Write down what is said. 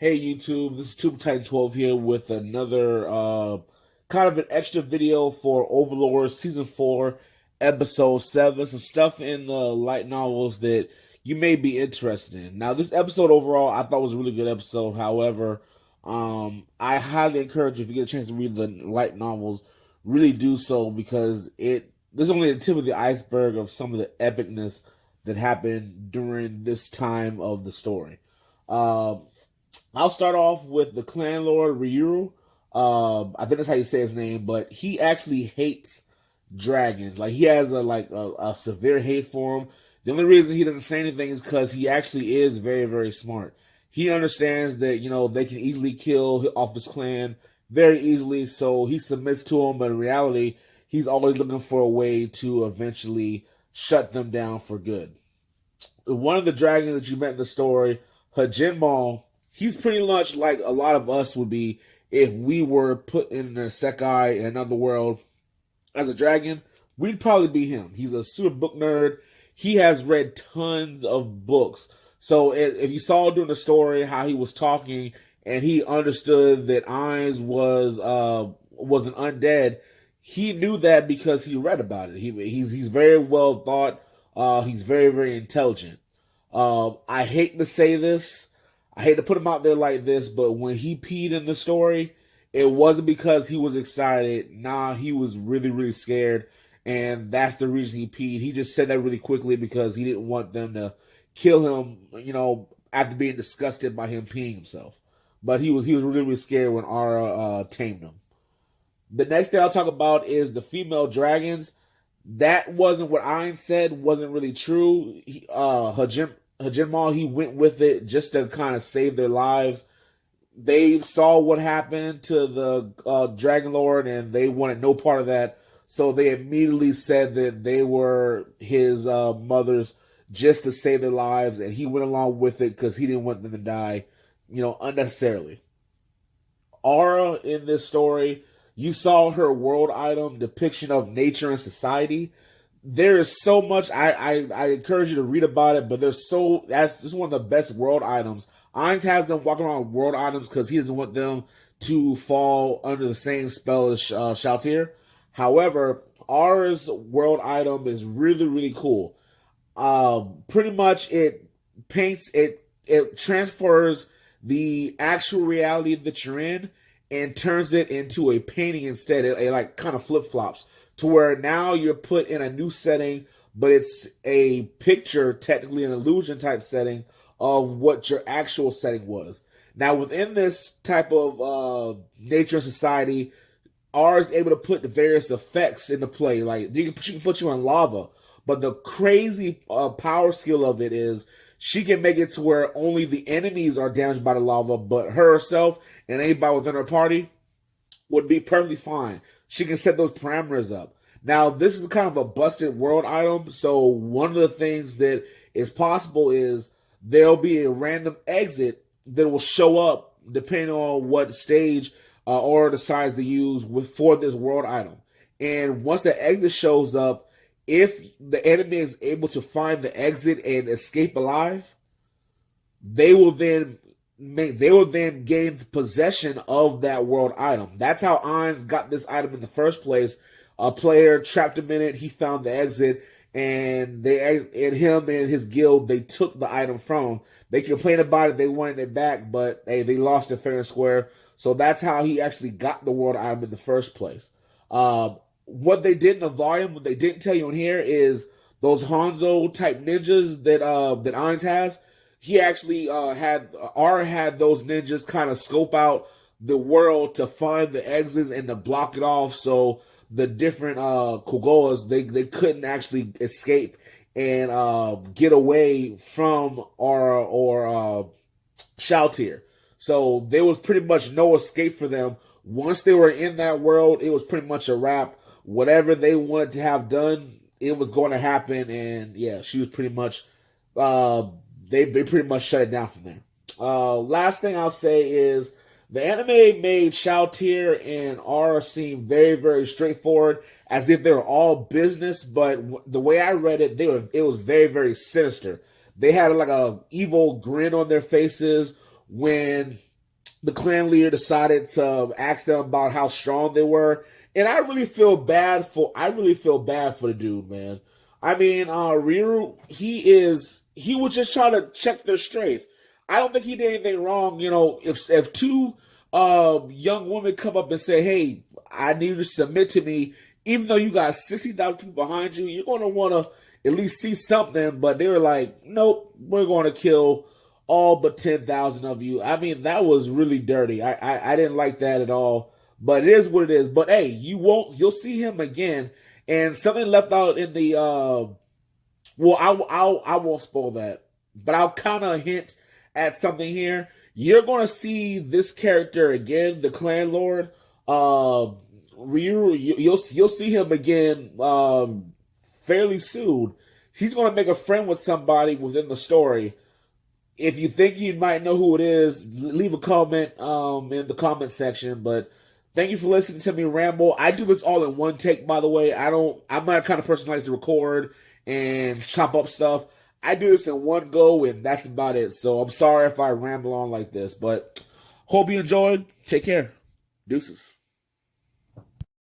Hey YouTube, this is Tube Titan 12 here with another kind of an extra video for Overlord Season 4, Episode 7. Some stuff in the light novels that you may be interested in. Now, this episode overall I thought was a really good episode. However, I highly encourage you, if you get a chance to read the light novels, really do so because there's only the tip of the iceberg of some of the epicness that happened during this time of the story. I'll start off with the clan lord Riru. I think that's how you say his name, but he actually hates dragons. Like he has a severe hate for them. The only reason he doesn't say anything is because he actually is very, very smart. He understands that they can easily kill off his clan very easily, so he submits to them. But in reality, he's always looking for a way to eventually shut them down for good. One of the dragons that you met in the story, Hajime, he's pretty much like a lot of us would be if we were put in a Sekai in another world as a dragon. We'd probably be him. He's a super book nerd. He has read tons of books. So if you saw during the story how he was talking and he understood that Ainz was an undead, he knew that because he read about it. He's very well thought. He's very, very intelligent. I hate to say this. I hate to put him out there like this, but when he peed in the story, it wasn't because he was excited. Nah, he was really, really scared. And that's the reason he peed. He just said that really quickly because he didn't want them to kill him, after being disgusted by him peeing himself. But he was really, really scared when Ara tamed him. The next thing I'll talk about is the female dragons. That wasn't what Ainz said, wasn't really true. Hajime, he went with it just to kind of save their lives. They saw what happened to the Dragon Lord and they wanted no part of that. So they immediately said that they were his mothers just to save their lives. And he went along with it because he didn't want them to die, unnecessarily. Ara in this story, you saw her world item depiction of nature and society. There is so much. I encourage you to read about it, but this is one of the best world items. Ainz has them walking around with world items because he doesn't want them to fall under the same spell as Shalltear. However, Ara's world item is really, really cool. Pretty much it transfers the actual reality that you're in and turns it into a painting instead. It like kind of flip flops to where now you're put in a new setting, but it's a picture, technically an illusion type setting of what your actual setting was. Now within this type of nature and society, R is able to put the various effects into play. Like you can put you in lava, but the crazy power skill of it is she can make it to where only the enemies are damaged by the lava, but herself and anybody within her party would be perfectly fine. She can set those parameters up. Now, this is kind of a busted world item, so one of the things that is possible is there'll be a random exit that will show up depending on what stage or decides to use for this world item. And once the exit shows up, if the enemy is able to find the exit and escape alive, they will then gain possession of that world item. That's how Ainz got this item in the first place. A player trapped him in it. He found the exit, and him and his guild, they took the item from him. They complained about it. They wanted it back, but hey, they lost it fair and square. So that's how he actually got the world item in the first place. What they did in the volume, what they didn't tell you in here, is those Hanzo type ninjas that Ainz has. He actually had those ninjas kind of scope out the world to find the exits and to block it off, so the different Kogoas they couldn't actually escape and get away from Aura or Shalltear. So there was pretty much no escape for them. Once they were in that world, it was pretty much a wrap. Whatever they wanted to have done, it was going to happen, and yeah, she was pretty much they pretty much shut it down from there. Last thing I'll say is the anime made Shalltear and Aura seem very, very straightforward, as if they were all business. But the way I read it, it was very, very sinister. They had like a evil grin on their faces when the clan leader decided to ask them about how strong they were, and I really feel bad for the dude, man. I mean, Riru, he was just trying to check their strength. I don't think he did anything wrong. You know, if two young women come up and say, "Hey, I need you to submit to me," even though you got 60,000 people behind you, you're gonna want to at least see something. But they were like, "Nope, we're going to kill all but 10,000 of you." I mean, that was really dirty. I didn't like that at all. But it is what it is. But hey, you'll see him again. And something left out in the well, I won't spoil that, but I'll kind of hint at something here. You're gonna see this character again, the Clan Lord. Riru, you'll see him again fairly soon. He's gonna make a friend with somebody within the story. If you think you might know who it is, leave a comment in the comment section. But thank you for listening to me ramble. I do this all in one take, by the way. I'm not the kind of person who likes to record and chop up stuff. I do this in one go, and that's about it. So I'm sorry if I ramble on like this, but hope you enjoyed. Take care. Deuces.